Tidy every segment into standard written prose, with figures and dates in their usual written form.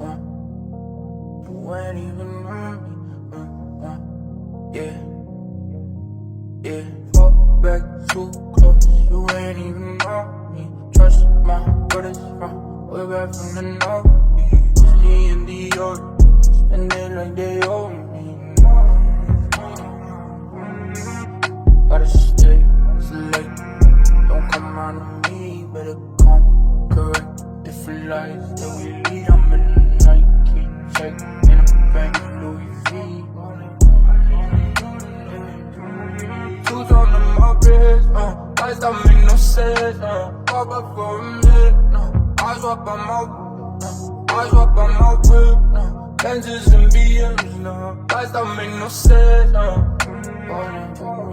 You ain't even on me. Yeah. Fall back too close. You ain't even on me. Trust my brothers from way back from the north. It's me and the order. Spend it like they owe me. Gotta stay select. Don't come around to me. Better come correct. Different lives that we lead. I'm in the Nike check. In a bank Louis V. Two tone on my wrist, lights don't make no sense, pop up for a minute, I swap on my whip, Benzes and BMs, lights don't make no sense,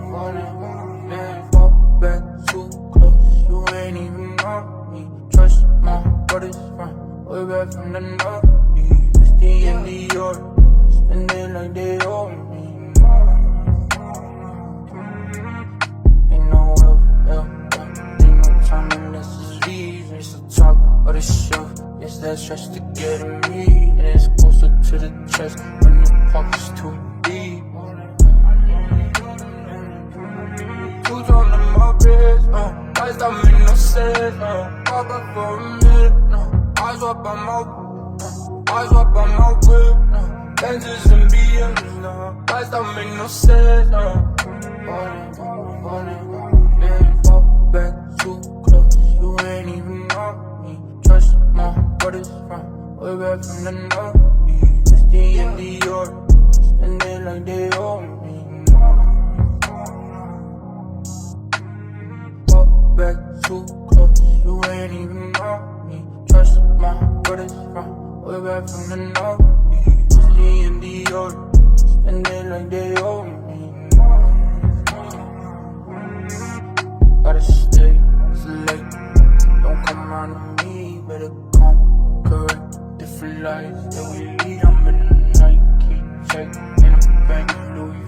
falling, man, fall back too close, you ain't even on me, trust my brothers from way back from the north, it's the end of the order, spend it like they owe me. Or the shelf, it's that stretch to get in me. And it's closer to the chest when your pocket's too deep. Two tone on my wrist, lights don't make no sense, pop up for a minute, I swap on my whip, Benzes and BMs, lights don't make no sense, falling, man, fall back too close, you ain't even on. Trust my brothers from way back from the north. It's the end of the order. Spend it like they owe me. Fall back too close, you ain't even on me. Trust my brothers from way back from the north. It's the end of the order. Spend it like they owe me. Gotta stay select. Don't come around to me, better come correct. Different lives that we lead, I'm in the Nike check. In a bank Louis